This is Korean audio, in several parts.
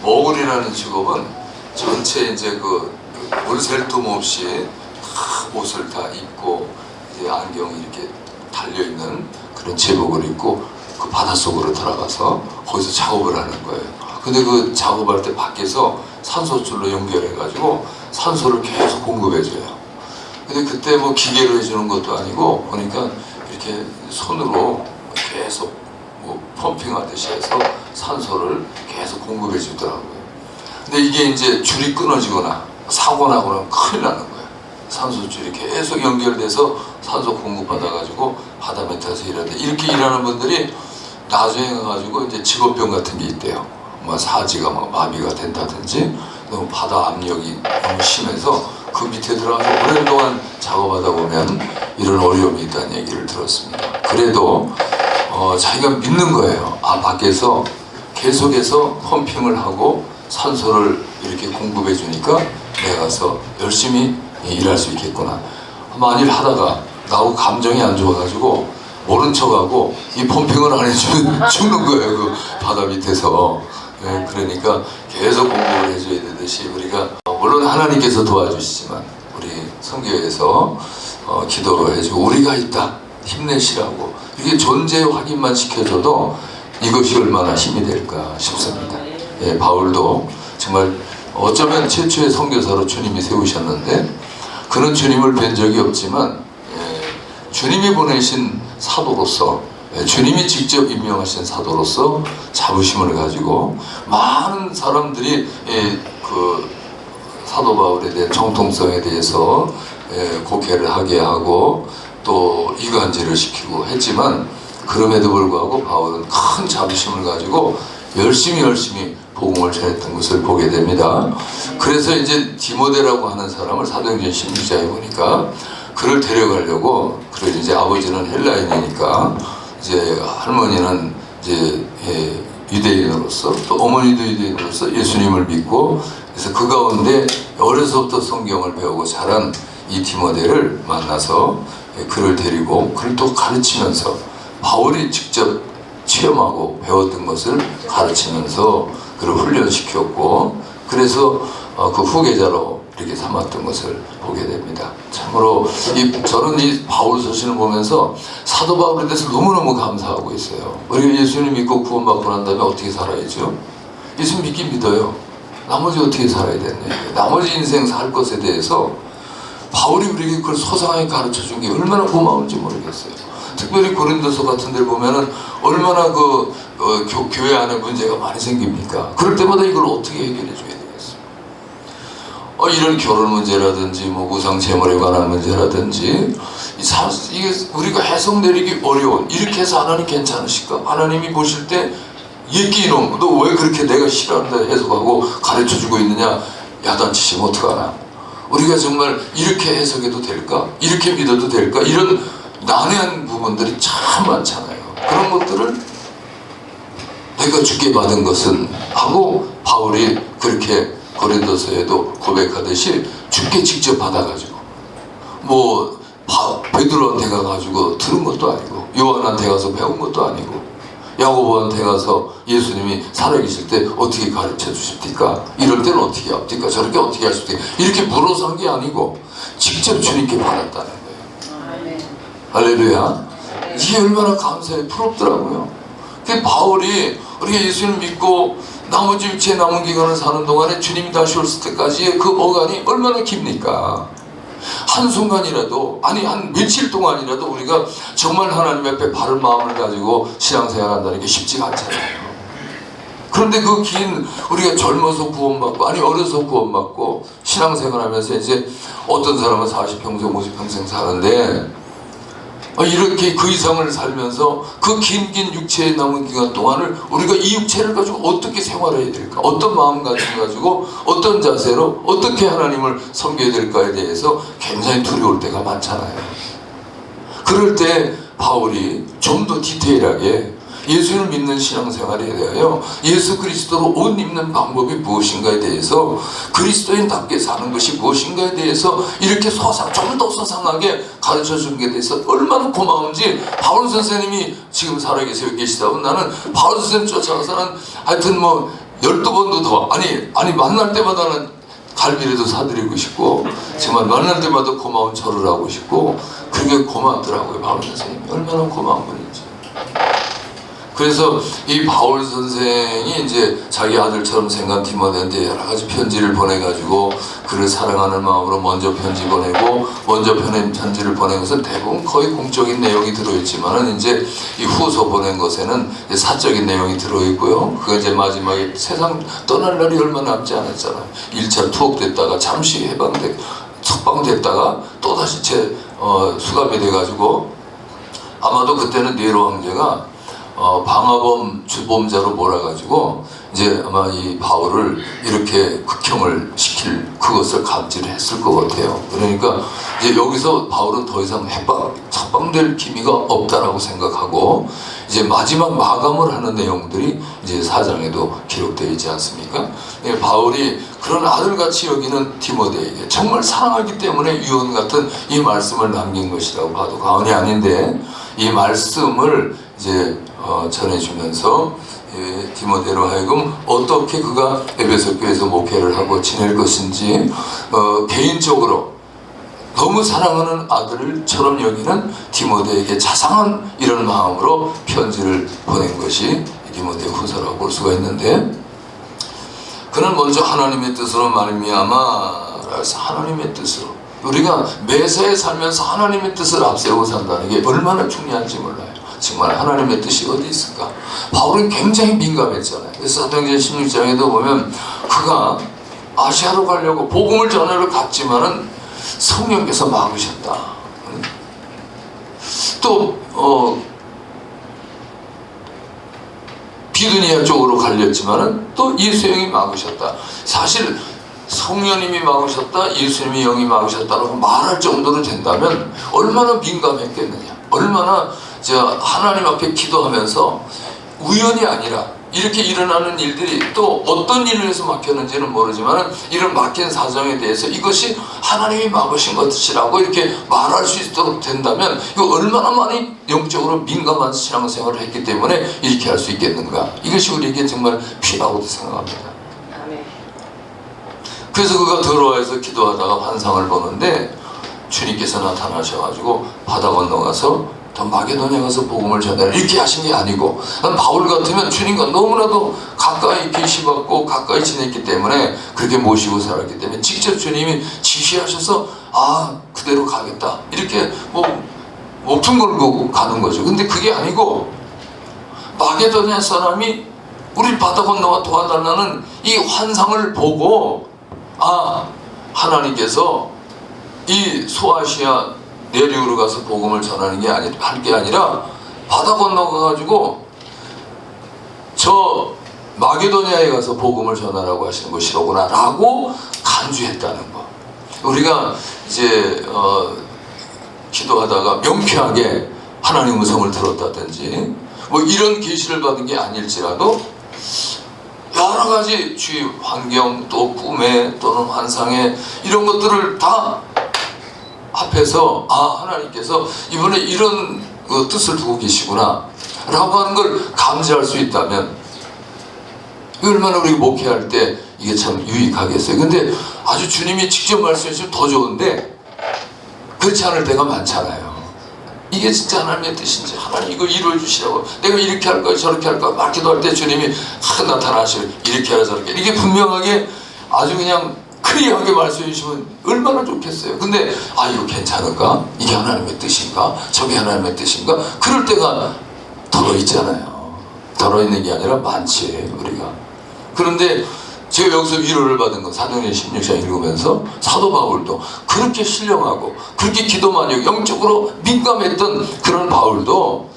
머글이라는 직업은 전체 이제 물샐 틈 없이 다 옷을 다 입고 이제 안경이 이렇게 달려 있는 그런 제복을 입고 그 바닷속으로 들어가서 거기서 작업을 하는 거예요. 근데 그 작업할 때 밖에서 산소줄로 연결해가지고 산소를 계속 공급해줘요. 근데 그때 뭐 기계로 해주는 것도 아니고 보니까 이렇게 손으로 계속 뭐 펌핑하듯이 해서 산소를 계속 공급해 주더라고요. 근데 이게 이제 줄이 끊어지거나 사고 나거나 큰일 나는 거예요. 산소줄이 계속 연결돼서 산소 공급받아가지고 바다 밑에서 일하는데, 이렇게 일하는 분들이 나중에 가가지고 이제 직업병 같은 게 있대요. 뭐 사지가 막 마비가 된다든지, 너무 바다 압력이 너무 심해서 그 밑에 들어가서 오랜동안 작업하다 보면 이런 어려움이 있다는 얘기를 들었습니다. 그래도 자기가 믿는 거예요. 아, 밖에서 계속해서 펌핑을 하고 산소를 이렇게 공급해 주니까 내가 가서 열심히 일할 수 있겠구나. 만일 하다가 나하고 감정이 안 좋아가지고 모른 척하고 이 펌핑을 안 해주면 죽는 거예요. 그 바다 밑에서. 네, 그러니까 계속 공급을 해줘야 되듯이 우리가 물론 하나님께서 도와주시지만 우리 선교회에서 기도를 해주고 우리가 있다, 힘내시라고 이게 존재 확인만 시켜줘도 이것이 얼마나 힘이 될까 싶습니다. 예, 바울도 정말 어쩌면 최초의 선교사로 주님이 세우셨는데 그는 주님을 뵌 적이 없지만 주님이 보내신 사도로서, 주님이 직접 임명하신 사도로서 자부심을 가지고 많은 사람들이 그 사도 바울에 대한 정통성에 대해서 곡해를 하게 하고 또 이간질을 시키고 했지만 그럼에도 불구하고 바울은 큰 자부심을 가지고 열심히 복음을 전했던 것을 보게 됩니다. 그래서 이제 디모데라고 하는 사람을 사도행전 16장에 보니까 그를 데려가려고, 그리고 이제 아버지는 헬라인이니까 이제 할머니는 이제 유대인으로서 또 어머니도 유대인으로서 예수님을 믿고, 그래서 그 가운데 어려서부터 성경을 배우고 자란 이 디모데를 만나서 그를 데리고 그를 또 가르치면서 바울이 직접 체험하고 배웠던 것을 가르치면서 그를 훈련시켰고, 그래서 그 후계자로 이렇게 삼았던 것을 보게 됩니다. 참으로 저는 이 바울 서신을 보면서 사도 바울에 대해서 너무너무 감사하고 있어요. 우리가 예수님 믿고 구원받고 난 다음에 어떻게 살아야죠? 예수 믿긴 믿어요. 나머지 어떻게 살아야 되냐, 나머지 인생 살 것에 대해서 바울이 우리에게 그걸 소상하게 가르쳐준 게 얼마나 고마운지 모르겠어요. 특별히 고린도서 같은 데 보면은 얼마나 교회 안에 문제가 많이 생깁니까? 그럴 때마다 이걸 어떻게 해결해 줘야 되겠어요? 이런 결혼 문제라든지 뭐 우상 제물에 관한 문제라든지 이게 우리가 해석 내리기 어려운, 이렇게 해서 하나님 괜찮으실까? 하나님이 보실 때 예끼 이놈, 너 왜 그렇게 내가 싫어한다 해석하고 가르쳐주고 있느냐, 야단치시면 어떡하나? 우리가 정말 이렇게 해석해도 될까? 이렇게 믿어도 될까? 이런 난해한 부분들이 참 많잖아요. 그런 것들을 내가 주께 받은 것은 하고 바울이 그렇게 고린도서에도 고백하듯이 주께 직접 받아가지고 뭐 베드로한테 가가지고 들은 것도 아니고 요한한테 가서 배운 것도 아니고 야고보한테 가서 예수님이 살아계실 때 어떻게 가르쳐 주십니까? 이럴 때는 어떻게 합니까? 저렇게 어떻게 하십니까? 이렇게 물어서 한 게 아니고 직접 주님께 받았다는 거예요. 할렐루야. 이게 얼마나 감사해, 부럽더라고요. 그 바울이 우리가 예수님 믿고 나머지 육체의 남은 기간을 사는 동안에 주님이 다시 올 때까지의 그 어간이 얼마나 깁니까? 한순간이라도, 아니 한 며칠 동안이라도 우리가 정말 하나님 앞에 바른 마음을 가지고 신앙생활 한다는 게 쉽지가 않잖아요. 그런데 그 긴, 우리가 젊어서 구원받고 아니 어려서 구원받고 신앙생활 하면서 이제 어떤 사람은 40평생 50평생 사는데 이렇게 그 이상을 살면서 그 긴 육체의 남은 기간 동안을 우리가 이 육체를 가지고 어떻게 생활해야 될까, 어떤 마음가짐을 가지고 어떤 자세로 어떻게 하나님을 섬겨야 될까에 대해서 굉장히 두려울 때가 많잖아요. 그럴 때 바울이 좀 더 디테일하게 예수를 믿는 신앙생활에 대하여 예수 그리스도로 옷 입는 방법이 무엇인가에 대해서, 그리스도인답게 사는 것이 무엇인가에 대해서 이렇게 좀 더 소상하게 가르쳐준 게 대해서 얼마나 고마운지, 바울 선생님이 지금 살아계시다 보면 나는 바울 선생님 쫓아가서는 하여튼 뭐 12번도 더 아니 만날 때마다는 갈비라도 사드리고 싶고 정말 만날 때마다 고마운 절을 하고 싶고 그게 고맙더라고요. 바울 선생님이 얼마나 고마운 분인지. 그래서 이 바울 선생이 이제 자기 아들처럼 생각한 디모데한테 여러 가지 편지를 보내가지고 그를 사랑하는 마음으로 먼저 편지 보내고 먼저 편지를 보낸 것은 대부분 거의 공적인 내용이 들어있지만은 이제 이 후서 보낸 것에는 사적인 내용이 들어있고요. 그가 이제 마지막에 세상 떠날 날이 얼마 남지 않았잖아요. 1차 투옥됐다가 잠시 석방됐다가 또다시 수감이 돼가지고 아마도 그때는 네로 황제가 방화범 주범자로 몰아가지고 이제 아마 이 바울을 이렇게 극형을 시킬 그것을 감지를 했을 것 같아요. 그러니까 이제 여기서 바울은 더 이상 석방될 기미가 없다라고 생각하고 이제 마지막 마감을 하는 내용들이 이제 4장에도 기록되어 있지 않습니까? 바울이 그런 아들같이 여기는 디모데에게 정말 사랑하기 때문에 유언 같은 이 말씀을 남긴 것이라고 봐도 과언이 아닌데 이 말씀을 이제 전해주면서 디모데로 하여금 어떻게 그가 에베소 교회에서 목회를 하고 지낼 것인지 개인적으로 너무 사랑하는 아들처럼 여기는 디모데에게 자상한 이런 마음으로 편지를 보낸 것이 디모데 후서라고 볼 수가 있는데 그는 먼저 하나님의 뜻으로 말미암아 그래서 하나님의 뜻으로 우리가 매사에 살면서 하나님의 뜻을 앞세우고 산다는 게 얼마나 중요한지 몰라요. 정말 하나님의 뜻이 어디 있을까? 바울은 굉장히 민감했잖아요. 그래서 사도행전 16장에도 보면 그가 아시아로 가려고 복음을 전하러 갔지만은 성령께서 막으셨다. 또 비두니아 쪽으로 갈렸지만은 또 예수의 영이 막으셨다. 사실 성령님이 막으셨다, 예수님의 영이 막으셨다라고 말할 정도로 된다면 얼마나 민감했겠느냐. 얼마나 하나님 앞에 기도하면서 우연이 아니라 이렇게 일어나는 일들이 또 어떤 일을 해서 막혔는지는 모르지만 이런 막힌 사정에 대해서 이것이 하나님이 막으신 것이라고 이렇게 말할 수 있도록 된다면 이거 얼마나 많이 영적으로 민감한 신앙생활을 했기 때문에 이렇게 할 수 있겠는가. 이것이 우리에게 정말 필요하고도 생각합니다. 그래서 그가 들어와서 기도하다가 환상을 보는데 주님께서 나타나셔가지고 바다 건너가서 더 마게도냐 가서 복음을 전하라 이렇게 하신 게 아니고 바울 같으면 주님과 너무나도 가까이 계시받고 가까이 지냈기 때문에 그렇게 모시고 살았기 때문에 직접 주님이 지시하셔서 그대로 가겠다 이렇게 목숨 걸고 가는 거죠. 근데 그게 아니고 마게도냐 사람이 우리 바다 건너와 도와달라는 이 환상을 보고 하나님께서 이 소아시아 내륙으로 가서 복음을 전하는 게 할 게 아니라 바다 건너가가지고 저 마게도냐에 가서 복음을 전하라고 하시는 것이로구나 라고 간주했다는 거. 우리가 이제 기도하다가 명쾌하게 하나님 음성을 들었다든지 이런 계시를 받은 게 아닐지라도 여러 가지 주위 환경 또 꿈에 또는 환상에 이런 것들을 다 앞에서 하나님께서 이번에 이런 뜻을 두고 계시구나 라고 하는 걸 감지할 수 있다면 얼마나 우리가 목회할 때 이게 참 유익하겠어요. 근데 아주 주님이 직접 말씀해 주시면 더 좋은데 그렇지 않을 때가 많잖아요. 이게 진짜 하나님의 뜻인지 하나님 이거 이루어 주시라고 내가 이렇게 할 거야 저렇게 할 거야 막 기도할 때 주님이 나타나시고 이렇게 하라 저렇게 이게 분명하게 아주 그냥 클리어하게 말씀해 주시면 얼마나 좋겠어요. 근데 이거 괜찮을까? 이게 하나님의 뜻인가? 저게 하나님의 뜻인가? 그럴 때가 덜어 있잖아요. 덜어 있는 게 아니라 많지 우리가. 그런데 제가 여기서 위로를 받은 건 사도행전 16장 읽으면서 사도 바울도 그렇게 신령하고 그렇게 기도 많이 하고 영적으로 민감했던 그런 바울도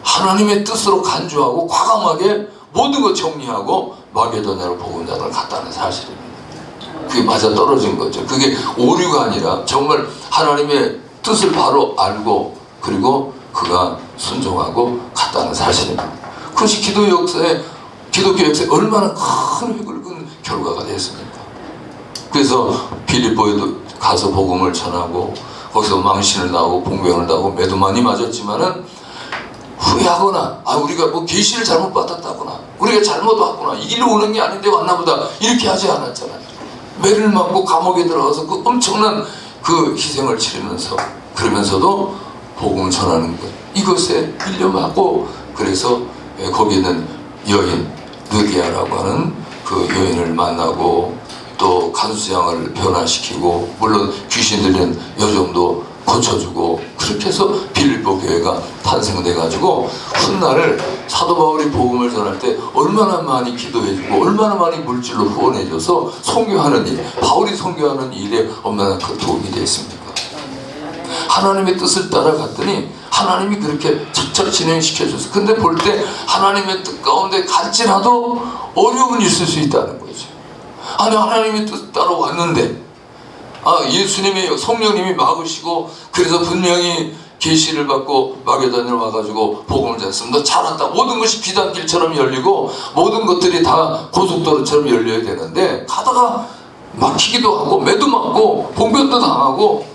하나님의 뜻으로 간주하고 과감하게 모든 것 정리하고 마게도냐로 복음전을 갔다는 사실입니다. 그게 맞아 떨어진 거죠. 그게 오류가 아니라 정말 하나님의 뜻을 바로 알고 그리고 그가 순종하고 갔다는 사실입니다. 그것이 기독교 역사에 얼마나 큰 획을 그은 결과가 됐습니까? 그래서 빌립보에도 가서 복음을 전하고 거기서 망신을 당하고 봉변을 당하고 매도 많이 맞았지만은 후회하거나 우리가 뭐 계시를 잘못 받았다거나 우리가 잘못 왔구나 이 길로 오는 게 아닌데 왔나 보다 이렇게 하지 않았잖아요. 매를 맞고 감옥에 들어가서 그 엄청난 그 희생을 치르면서 그러면서도 복음을 전하는 것 이것에 일념하고 그래서 거기 있는 여인 느디아라고 하는 그 여인을 만나고 또 간수장을 변화시키고 물론 귀신 들린 여종도 고쳐주고 그렇게 해서 빌립보 교회가 탄생돼 가지고 훗날 사도 바울이 복음을 전할 때 얼마나 많이 기도해주고 얼마나 많이 물질로 후원해줘서 선교하는 일 바울이 선교하는 일에 얼마나 큰 도움이 됐습니까? 하나님의 뜻을 따라갔더니 하나님이 그렇게 착착 진행시켜줘서 근데 볼 때 하나님의 뜻 가운데 갈지라도 어려움은 있을 수 있다는 거죠. 아니 하나님의 뜻 따라 왔는데 예수님이 성령님이 막으시고 그래서 분명히 계시를 받고 마게도냐를 와가지고 복음을 전했으면 너 잘한다. 모든 것이 비단길처럼 열리고 모든 것들이 다 고속도로처럼 열려야 되는데 가다가 막히기도 하고 매도 맞고 봉변도 당하고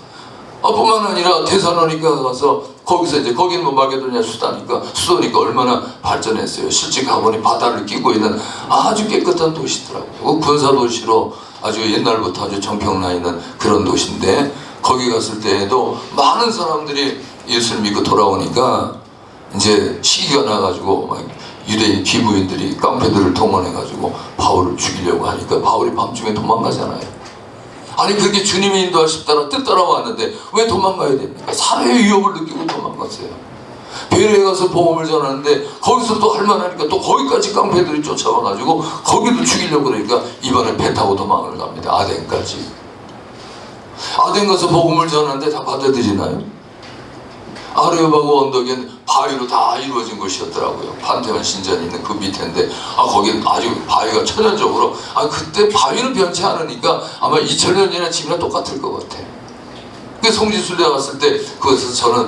뿐만 아니라 데살로니가 가서 거기서 이제 거기는 뭐 마게도냐 수도니까 얼마나 발전했어요. 실제 가보니 바다를 끼고 있는 아주 깨끗한 도시더라고요. 군사 도시로 아주 옛날부터 아주 정평나 있는 그런 도시인데 거기 갔을 때에도 많은 사람들이 예수를 믿고 돌아오니까 이제 시기가 나가지고 막 유대인 기부인들이 깡패들을 동원해가지고 바울을 죽이려고 하니까 바울이 밤중에 도망가잖아요. 아니 그렇게 주님의 인도하심 따라 뜻 따라 왔는데 왜 도망가야 됩니까? 살해의 위협을 느끼고 도망갔어요. 베레에 가서 복음을 전하는데 거기서 또 할만하니까 또 거기까지 깡패들이 쫓아와가지고 거기도 죽이려고 그러니까 이번에 배 타고 도망을 갑니다. 아덴까지. 아덴 가서 복음을 전하는데 다 받아들이나요? 아레오바고 언덕엔 바위로 다 이루어진 것이었더라고요. 판테온 신전이 있는 그 밑인데 거긴 아주 바위가 천연적으로 그때 바위는 변치 않으니까 아마 2000년 전이나 지금이랑 똑같을 것 같아. 그 성지순례 갔을 때 그것에서 저는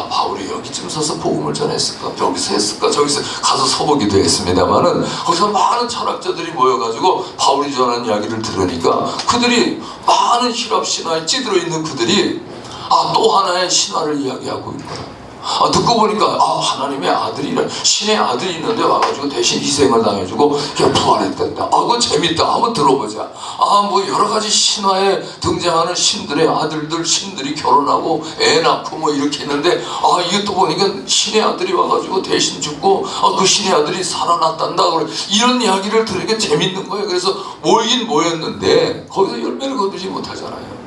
바울이 여기쯤 서서 복음을 전했을까 여기서 했을까 저기서 가서 서보기도 했습니다만은 거기서 많은 철학자들이 모여가지고 바울이 전하는 이야기를 들으니까 그들이 많은 힐랍 신화에 찌들어 있는 그들이 또 하나의 신화를 이야기하고 있구나. 듣고 보니까 하나님의 아들이란 신의 아들이 있는데 와가지고 대신 희생을 당해주고 부활했단다. 그거 재밌다. 한번 들어보자. 뭐 여러 가지 신화에 등장하는 신들의 아들들 신들이 결혼하고 애 낳고 뭐 이렇게 했는데 이것도 보니까 신의 아들이 와가지고 대신 죽고 그 신의 아들이 살아났단다. 이런 이야기를 들으니까 재밌는 거예요. 그래서 모이긴 모였는데 거기서 열매를 거두지 못하잖아요.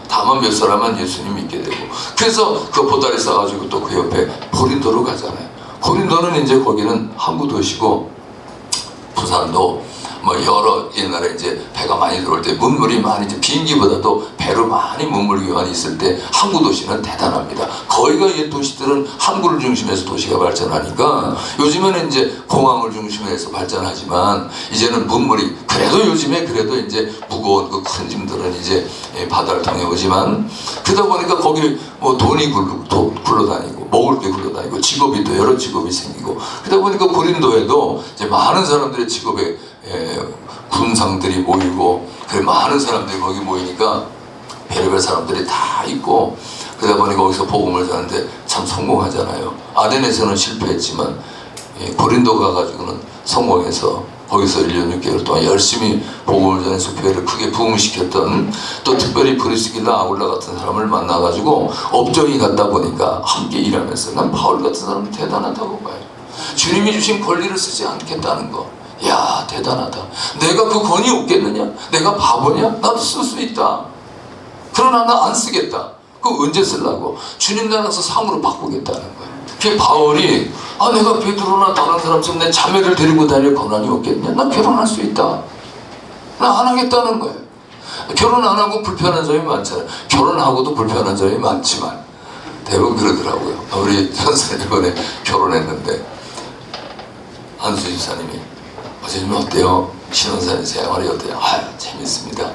다만 몇 사람은 예수님 믿게 되고 그래서 그 보따리 싸가지고 또 그 옆에 고린도로 가잖아요. 고린도는 이제 거기는 항구 도시고 부산도 뭐 여러 옛날에 이제 배가 많이 들어올 때 문물이 많이 이제 비행기보다도 배로 많이 문물 교환이 있을 때 항구 도시는 대단합니다. 거기가 옛 도시들은 항구를 중심해서 도시가 발전하니까 요즘에는 이제 공항을 중심해서 발전하지만 이제는 문물이 그래도 요즘에 그래도 이제 무거운 그 큰 짐들은 이제 바다를 통해 오지만 그러다 보니까 거기 뭐 돈이 굴러다니고 먹을 게 굴러다니고 직업이 또 여러 직업이 생기고 그러다 보니까 고린도에도 이제 많은 사람들의 직업에 군상들이 모이고 그래 많은 사람들이 거기 모이니까 별의별 사람들이 다 있고 그러다 보니 거기서 복음을 전하는데 참 성공하잖아요. 아덴에서는 실패했지만 고린도 가가지고는 성공해서 거기서 1년 6개월 동안 열심히 복음을 전해서 교회를 크게 부흥시켰던 또 특별히 브리스길라 아굴라 같은 사람을 만나가지고 업종이 갔다 보니까 함께 일하면서 난 바울 같은 사람은 대단하다고 봐요. 주님이 주신 권리를 쓰지 않겠다는 거. 야 대단하다. 내가 그 권위 없겠느냐? 내가 바보냐? 나도 쓸 수 있다. 그러나 나 안 쓰겠다. 그거 언제 쓰려고? 주님 나라에서 상으로 바꾸겠다는 거예요. 그 바울이 내가 베드로나 다른 사람처럼 내 자매를 데리고 다닐 권한이 없겠냐? 나 결혼할 수 있다. 나 안 하겠다는 거예요. 결혼 안 하고 불편한 점이 많잖아요. 결혼하고도 불편한 점이 많지만 대부분 그러더라고요. 우리 선생님 이번에 결혼했는데 한수 집사님이 선생님 어때요? 신혼생 생활이 어때요? 재밌습니다.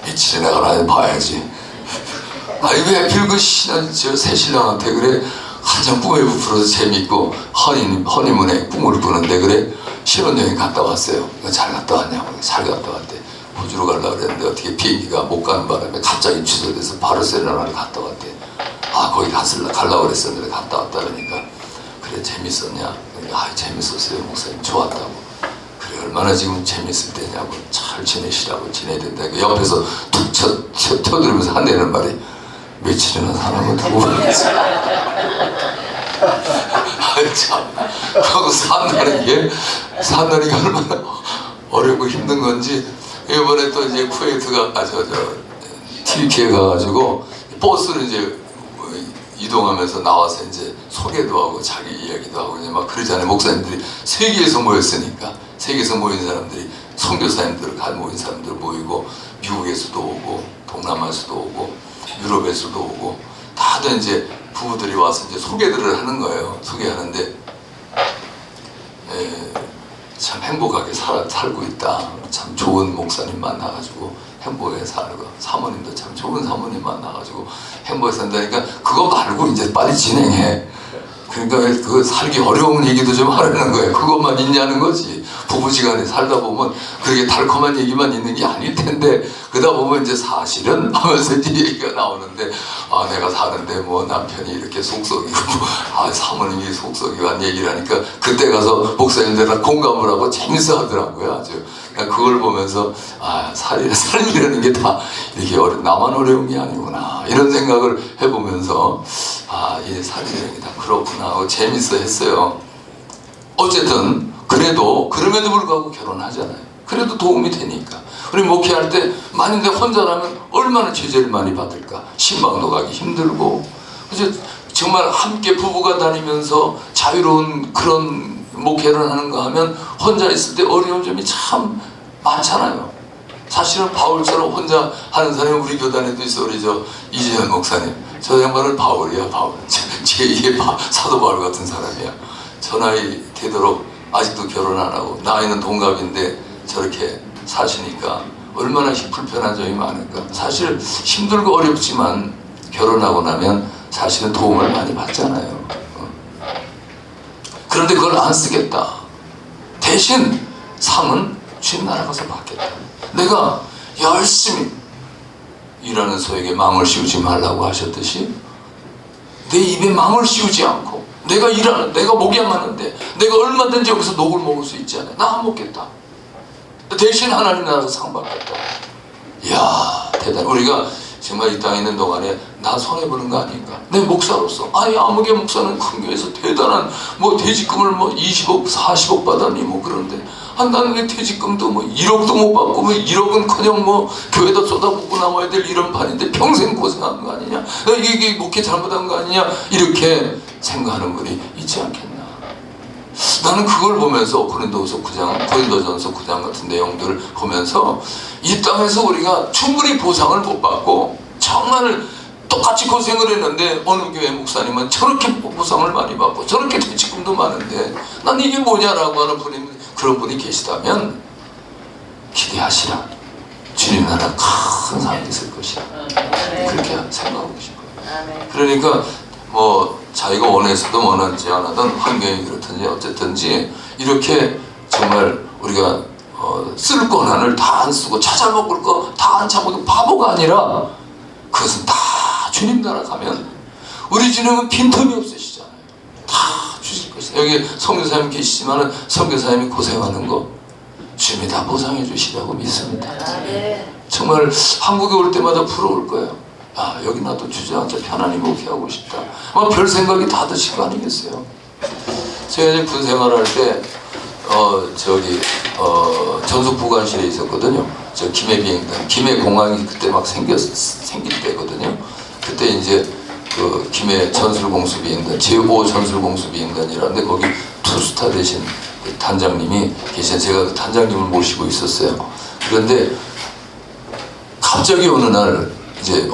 며칠이나 가나 봐야지. 왜 하필 그 새 신랑한테 그래 한참 꿈에 부풀어서 재밌고 허니문에 꿈을 꾸는데 그래 신혼여행 갔다 왔어요. 잘 갔다 왔냐고. 잘 갔다 왔대. 호주로 가려고 그랬는데 어떻게 비행기가 못 가는 바람에 갑자기 취소돼서 바르셀로나를 갔다 왔대. 거기 가려고 그랬었는데 갔다 왔다 그러니까 그래 재밌었냐? 그러니까 재밌었어요 목사님 좋았다고. 그래 얼마나 지금 재밌을 때냐고 잘 지내시라고 지내야 된다. 옆에서 툭 쳐들으면서 한대는 말이 며칠이나 사는 거 두고 보냈어. 참 그거 산다는 게 얼마나 어렵고 힘든 건지. 이번에 또 이제 쿠웨이트가 TVK에 가가지고 버스를 이제 이동하면서 나와서 이제 소개도 하고 자기 이야기도 하고 이제 막 그러잖아요. 목사님들이 세계에서 모였으니까 세계에서 모인 사람들이 선교사님들 모인 사람들 모이고 미국에서도 오고 동남아에서도 오고 유럽에서도 오고 다들 이제 부부들이 와서 이제 소개들을 하는 거예요. 소개하는데 참 행복하게 살고 있다. 참 좋은 목사님 만나가지고 행복하게 살고 사모님도 참 좋은 사모님 만나가지고 행복하게 산다니까 그거 말고 이제 빨리 진행해. 그러니까 그 살기 어려운 얘기도 좀 하라는 거예요. 그것만 있냐는 거지. 부부지간에 살다 보면 그렇게 달콤한 얘기만 있는 게 아닐 텐데 그러다 보면 이제 사실은 하면서 이제 얘기가 나오는데 내가 사는데 뭐 남편이 이렇게 속썩이고 사모님이 속썩이고 한 얘기를 하니까 그때 가서 목사님들 다 공감을 하고 재밌어 하더라고요. 아주. 그러니까 그걸 보면서 삶이라는 게 다 이렇게 나만 어려운 게 아니구나 이런 생각을 해보면서 이 삶이라는 게 다 그렇구나 하고 재밌어 했어요. 어쨌든 그럼에도 불구하고 결혼하잖아요. 그래도 도움이 되니까. 우리 목회할 때 만약에 혼자라면 얼마나 제재를 많이 받을까. 신방도 가기 힘들고 그래서 정말 함께 부부가 다니면서 자유로운 그런 목회를 하는가 하면 혼자 있을 때 어려운 점이 참 많잖아요. 사실은 바울처럼 혼자 하는 사람이 우리 교단에도 있어. 우리 이재현 목사님 저 양반은 바울이야. 바울 제2의 사도 바울 같은 사람이야. 저 나이 되도록 아직도 결혼 안 하고 나이는 동갑인데 저렇게 사시니까 얼마나 불편한 점이 많을까. 사실 힘들고 어렵지만 결혼하고 나면 사실은 도움을 많이 받잖아요. 그런데 그걸 안 쓰겠다. 대신 상은 주님 나라 가서 받겠다. 내가 열심히 일하는 소에게 망을 씌우지 말라고 하셨듯이 내 입에 망을 씌우지 않고 내가 목양하는데 내가 얼마든지 여기서 녹을 먹을 수 있잖아요. 나 안 먹겠다. 대신 하나님 나라에서 상 받겠다. 이야 대단해. 우리가 정말 이 땅에 있는 동안에 나 손해보는 거 아닌가. 내 목사로서 아무개 목사는 큰 교회에서 대단한 퇴직금을 20억 40억 받았니 그런데 나는 내 퇴직금도 1억도 못 받고 1억은커녕 교회에다 쏟아붓고 나와야 될 이런 판인데 평생 고생한 거 아니냐. 이게 목회 잘못한 거 아니냐. 이렇게 생각하는 분이 있지 않겠나. 나는 그걸 보면서 고린도전서 9장 같은 내용들을 보면서 이 땅에서 우리가 충분히 보상을 못 받고 정말 똑같이 고생을 했는데 어느 교회 목사님은 저렇게 보상을 많이 받고 저렇게 퇴직금도 많은데 난 이게 뭐냐라고 하는 그런 분이 계시다면 기대하시라. 주님 나라 큰 상이 있을 것이다. 그렇게 생각하고 싶어요. 그러니까 자기가 원해서도 원하지 않았던 환경이 그렇든지 어쨌든지 이렇게 정말 우리가 쓸 권한을 다 안 쓰고 찾아 먹을 거 다 안 찾고 바보가 아니라 그것은 다 주님 나라 가면 우리 주님은 빈틈이 없으시잖아요. 다 주실 것이다. 여기 선교사님 계시지만 선교사님이 고생하는 거 주님이 다 보상해 주시라고 믿습니다. 정말 한국에 올 때마다 부러울 거예요. 여기 나도 주저앉아 편안히 목회하고 싶다. 별 생각이 다 드실 거 아니겠어요. 제가 이제 군 생활할 때 전속보관실에 있었거든요. 저 김해 비행단, 김해 공항이 그때 막 생길 때거든요. 그때 이제 그 김해 전술공수비행단, 제5 전술공수비행단이라는데 거기 투스타 되신 그 단장님이 계신, 제가 그 단장님을 모시고 있었어요. 그런데 갑자기 어느 날 이제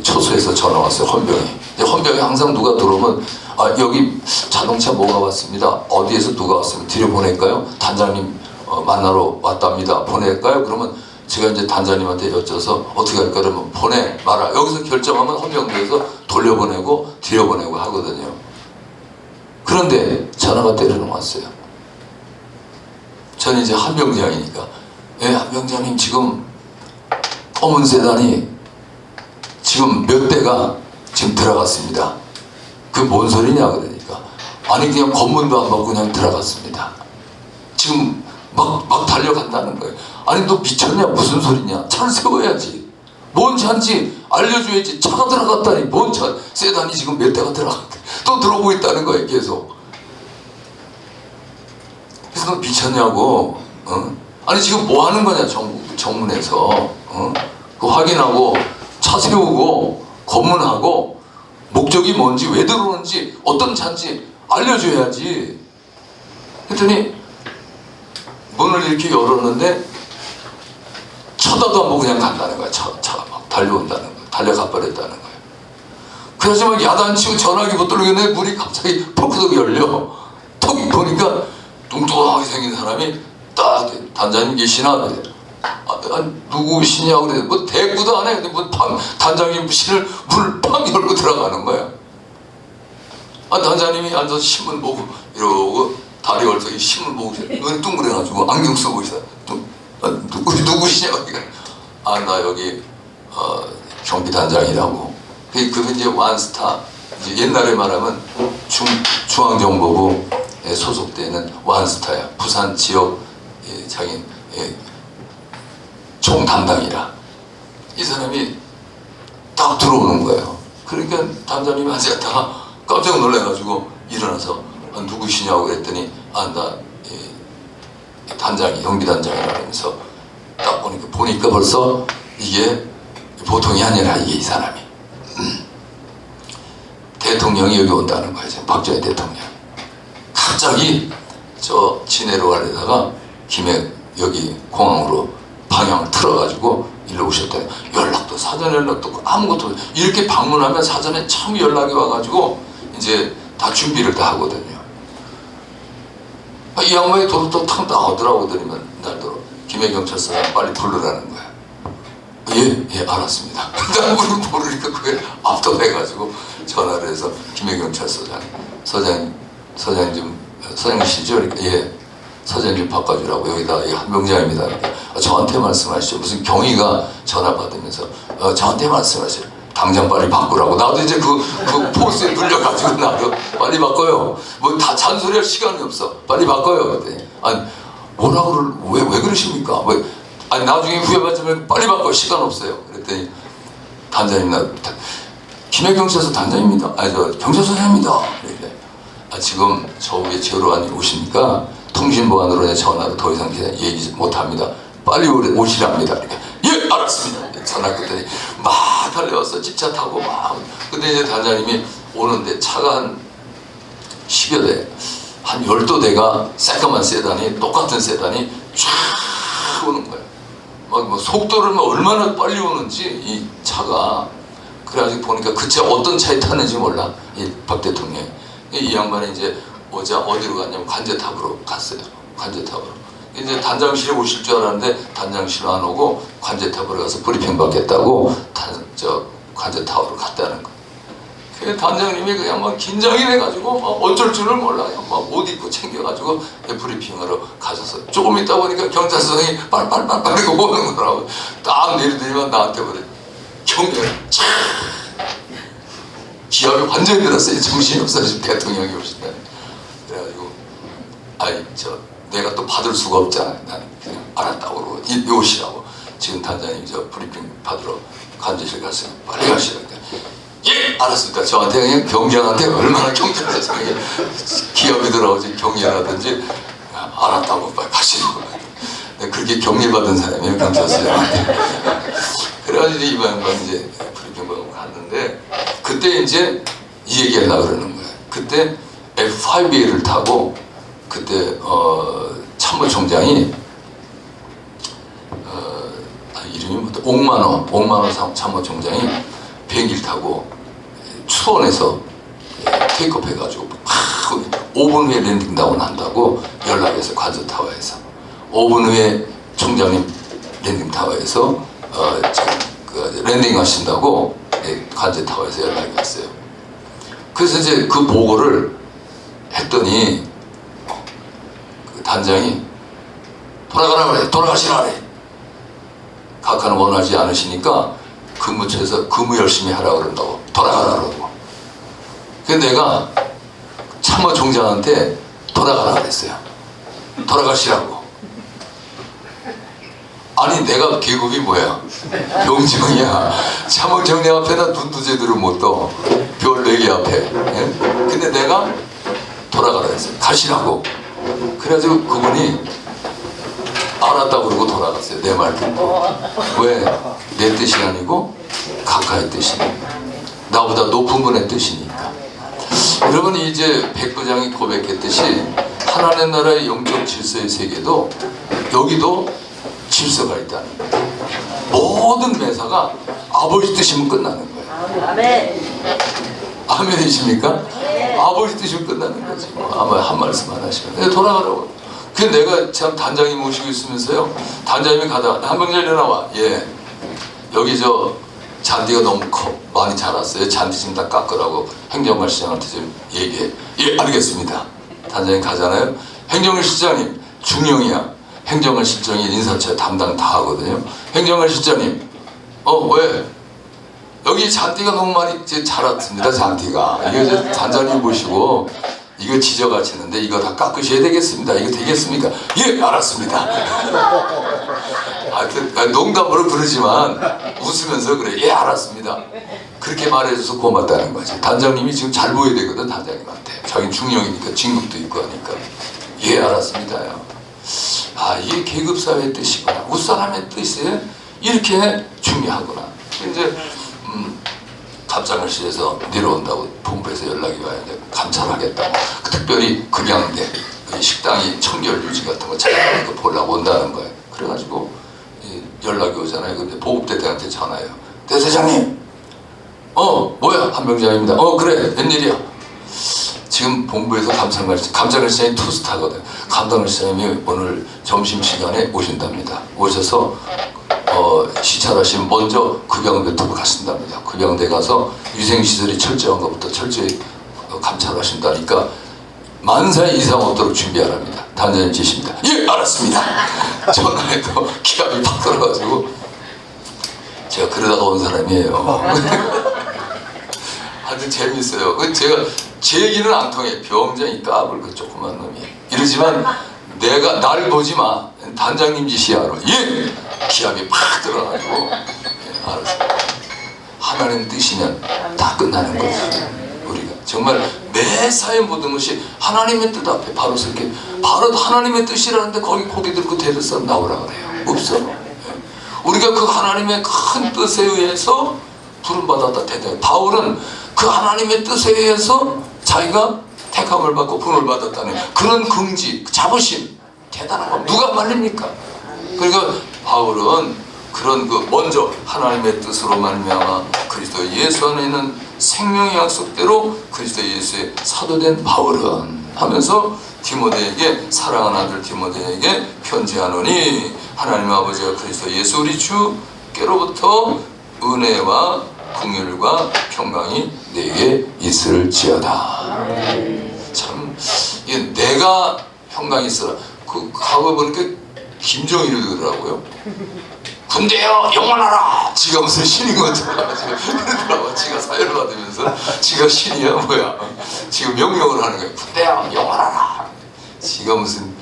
초소에서 전화 왔어요. 헌병이 항상 누가 들어오면 여기 자동차 뭐가 왔습니다. 어디에서 누가 왔으면 들여보낼까요? 단장님 만나러 왔답니다. 보낼까요? 그러면 제가 이제 단장님한테 여쭤서 어떻게 할까? 그러면 보내 마라. 여기서 결정하면 헌병대에서 돌려보내고 들여보내고 하거든요. 그런데 전화가 때려는 왔어요. 저는 이제 한병장이니까 한병장님 지금 검은 세단이 지금 몇 대가 지금 들어갔습니다. 그 뭔 소리냐 그러니까 아니 그냥 검문도 안 받고 그냥 들어갔습니다. 지금 막 달려간다는 거예요. 아니 너 미쳤냐 무슨 소리냐 차를 세워야지 뭔 차인지 알려줘야지. 차가 들어갔다니 뭔 차 세단이 지금 몇 대가 들어갔대 또 들어오고 있다는 거예요 계속. 그래서 너 미쳤냐고 아니 지금 뭐 하는 거냐 정문에서 그 확인하고 차 세우고 검문하고 목적이 뭔지 왜 들어오는지 어떤 차인지 알려줘야지. 했더니 문을 이렇게 열었는데 쳐다도 안 보고 그냥 간다는 거야. 차가 막 달려온다는 거야. 달려가 버렸다는 거야. 그래서 막 야단치고 전화기 못 들리겠네. 문이 갑자기 펑크덕 열려. 턱 보니까 뚱뚱하게 생긴 사람이 딱 단장님 계시나? 그래. 누구시냐고 그래. 뭐 대꾸도 안 해. 근데 뭐 단장님 신을 문을 팍 열고 들어가는 거야. 단장님이 앉아서 신문 보고 이러고 다리 걸터 신문 보고 눈이 둥그래가지고 안경 쓰고 있어. 누구시냐고. 나 여기 경비단장이라고. 그게 이제 완스타. 이제 옛날에 말하면 중앙정보부에 소속되는 완스타야. 부산 지역 자기 총 담당이라. 이 사람이 딱 들어오는 거예요. 그러니까 단장님이 앉았다가 깜짝 놀라가지고 일어나서 누구시냐고 그랬더니 나 단장이 경비단장이라면서 딱 보니까 벌써 이게 보통이 아니라 이게 이 사람이 대통령이 여기 온다는 거예요. 지금 박정희 대통령 갑자기 저 진해로 가려다가 김해 여기 공항으로 방향을 틀어가지고 일로 오셨다. 연락도 사전 연락도 아무것도 이렇게 방문하면 사전에 참 연락이 와가지고 이제 다 준비를 다 하거든요. 이 양반이 도로 또 탁 나오더라고. 그러면 날도로 김해경찰서가 빨리 부르라는 거야. 예 알았습니다. 난 모르니까 그게 압도해가지고 전화를 해서 김해경찰서장 서장님이시죠? 그러니까 예 서장님 바꿔주라고 여기다 한 명장입니다. 그러니까 저한테 말씀하시죠. 무슨 경위가 전화 받으면서 저한테 말씀하시죠. 당장 빨리 바꾸라고. 나도 이제 그 포스에 눌려가지고 나도 빨리 바꿔요. 뭐 다 잔소리할 시간이 없어. 빨리 바꿔요. 그랬더니 뭐라고 왜 그러십니까? 나중에 후회받으면 빨리 바꿔. 시간 없어요. 그랬더니 단장님 김해경찰서 단장입니다. 저 경찰서장입니다. 그래. 지금 저 위에 제로안이 오시니까 통신보안으로 전화로 더 이상 얘기 못합니다. 빨리 오시랍니다. 그러니까 예 알았습니다. 전화 끊더니 막 달려왔어. 집차 타고 막. 근데 이제 단장님이 오는데 차가 한 10여 대, 한 12대가 새까만 세단이 똑같은 세단이 쫙 오는 거예요. 뭐 속도를 얼마나 빨리 오는지 이 차가. 그래가지고 보니까 그 차 어떤 차에 탔는지 몰라. 이 박 대통령이. 이 양반이 이제 어디로 갔냐면 관제탑으로 갔어요. 관제탑으로. 이제 단장실에 오실 줄 알았는데 단장실로 안 오고 관제탑으로 가서 브리핑 받겠다고 관제탑으로 갔다는 거. 그 단장님이 그냥 막 긴장이 돼가지고 막 어쩔 줄을 몰라요. 막 옷 입고 챙겨가지고 브리핑으로 가셔서 조금 있다 보니까 경찰서장이 빨리 오는 거라고. 딱 내리더니만 나한테 그래. 경렬 차 기압이 완전히 들었어요. 정신이 없어. 지금 대통령이 오신다. 그래가지고 내가 또 받을 수가 없잖아. 난 그냥 알았다고 그러고 오시라고. 지금 단장님 브리핑 받으러 관제실 갔어요. 빨리 가시라니까. 예 알았습니다. 저한테 그냥 경장한테 얼마나 경장세상에 기업이 들어오지 경례라든지 알았다고 빨리 가시라고. 그렇게 격려받은 사람이에요. 경찰서장한테. 그래가지고 이 양반 이제 브리핑 받고 갔는데 그때 이제 이 얘기하려고 그러는 거예요. 그때 F5A를 타고 그때 참모총장이 이름이 뭐다 옥만호 참모총장이 비행기를 타고 수원에서 테이크업 해가지고 막 5분 후에 랜딩다운 한다고 연락해서 관저타워에서 5분 후에 총장님 랜딩타워에서 랜딩 하신다고 관제타워에서 연락이 왔어요. 그래서 이제 그 보고를 했더니 그 단장이 돌아가라 그래. 돌아가시라 그래. 각하는 원하지 않으시니까 근무처에서 근무 열심히 하라고 그런다고 돌아가라고. 그래서 내가 참모총장한테 돌아가라 그랬어요. 돌아가시라고. 아니 내가 계급이 뭐야? 병정이야. 참모총장 앞에다 눈도 제대로 못 떠. 별 4개 앞에. 예? 근데 내가 돌아가라 했어요. 가시라고. 그래가지고 그분이 알았다고 그러고 돌아갔어요. 내 말 듣고. 왜? 내 뜻이 아니고 각하의 뜻이니까. 나보다 높은 분의 뜻이니까. 여러분 이제 백부장이 고백했듯이 하나님 나라의 영적 질서의 세계도 여기도 질서가 있다는 거예요. 모든 매사가 아버지 뜻이면 끝나는 거예요. 아멘. 아멘이십니까? 아버지 뜻이면 끝나는 거지. 아마 한 말씀 안 하시면 돌아가라고. 그래서 내가 참 단장님 모시고 있으면서요. 단장님이 가다가 한병자 일어나와. 예. 여기 저 잔디가 너무 많이 자랐어요. 잔디 좀 다 깎으라고 행정관 시장한테 좀 얘기해. 예, 알겠습니다. 단장님 가잖아요. 행정관 실장님 중령이야. 행정관 실장이 인사처 담당 다 하거든요. 행정관 실장님, 왜? 여기 잔디가 너무 많이 자랐습니다. 잔디가. 이거 이제 단장님 보시고 이거 지져가시는데 이거 다 깎으셔야 되겠습니다. 이거 되겠습니까? 예, 알았습니다. 하여튼 농담으로 그러지만 웃으면서 그래. 예, 알았습니다. 그렇게 말해줘서 고맙다는 거지. 단장님이 지금 잘 보여야 되거든, 단장님한테. 자기 중령이니까 진급도 있고 하니까. 예, 알았습니다요. 이게 계급사회의 뜻이구나. 웃사람의 뜻이 이렇게 중요하구나. 이제 갑장을실에서 내려온다고 본부에서 연락이 와야 돼. 감찰하겠다고. 특별히 극양대 식당이 청결 유지 같은 거 찾아가는 거 보려고 온다는 거예요. 그래가지고 연락이 오잖아요. 근데 보급대대한테 전화해요. 대대장님, 뭐야? 한병장입니다. 그래, 웬일이야? 지금 본부에서 감찰실장이 투스타거든. 감찰실장님이 오늘 점심시간에 오신답니다. 오셔서 시찰하시면 먼저 급양대로 가신답니다. 급양대 가서 위생시설이 철저한 것부터 철저히 감찰하신다니까 만사에 이상 없도록 준비하랍니다. 단장님 지시입니다. 예, 알았습니다. 전화해도 기압이 팍 들어가지고 제가 그러다가 온 사람이에요. 아주 재밌어요. 제 얘기는 안 통해. 병장이 까불 그 조그만 놈이. 이러지만 내가 날 보지 마. 단장님 지시야. 예! 기압이 팍 들어가지고 알았어. 하나님 뜻이면 다 끝나는 거지. 우리가 정말 매사의 모든 것이 하나님의 뜻 앞에 바로 서게 바로 하나님의 뜻이라는데 거기 고개 들고 대들 사람 나오라 그래요. 없어. 우리가 그 하나님의 큰 뜻에 의해서 부름받았다 대대. 바울은 그 하나님의 뜻에 의해서 자기가 택함을 받고 부름을 받았다는 그런 긍지, 자부심 대단한 거 누가 말립니까? 그러니까 바울은 그런 먼저 하나님의 뜻으로 말미암아 그리스도 예수 안에 있는 생명의 약속대로 그리스도 예수의 사도된 바울은 하면서 디모데에게 사랑하는 아들 디모데에게 편지하노니 하나님 아버지와 그리스도 예수 우리 주께로부터 은혜와 긍휼과 평강이 내게 있을지어다. 참 내가 평강이 있어라. 과거 보니까 김정일이 그러더라고요. 군대여 영원하라. 지가 무슨 신인 것처럼 그러더라고. 지가 사회를 받으면서 지가 신이야 뭐야. 지금 명령을 하는 거야. 군대여 영원하라. 지가 무슨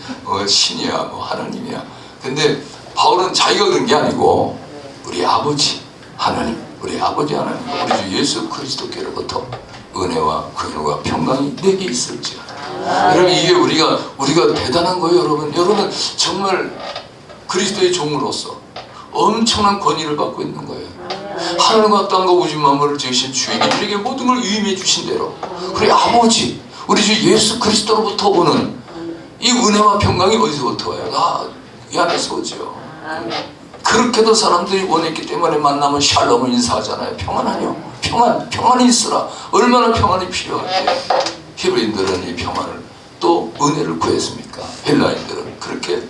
신이야 뭐 하나님이야. 근데 바울은 자기가 그런 게 아니고 우리 아버지 하나님, 우리 아버지 하나님, 우리 주 예수 그리스도께로부터 은혜와 긍휼과 평강이 내게 있을지어다. 여러분 이게 우리가 대단한 거예요. 여러분 정말 그리스도의 종으로서 엄청난 권위를 받고 있는 거예요. 하늘과 땅과 우주 만물을 지으신 주인이 우리에게 모든 걸 위임해 주신 대로 우리 아버지, 우리 주 예수 그리스도로부터 오는 이 은혜와 평강이 어디서부터 와요? 이 안에서 오죠. 그렇게도 사람들이 원했기 때문에 만나면 샬롬을 인사하잖아요. 평안하뇨. 평안이 있으라. 얼마나 평안이 필요한데 히브리인들은 이 평안을 또 은혜를 구했습니까? 헬라인들은 그렇게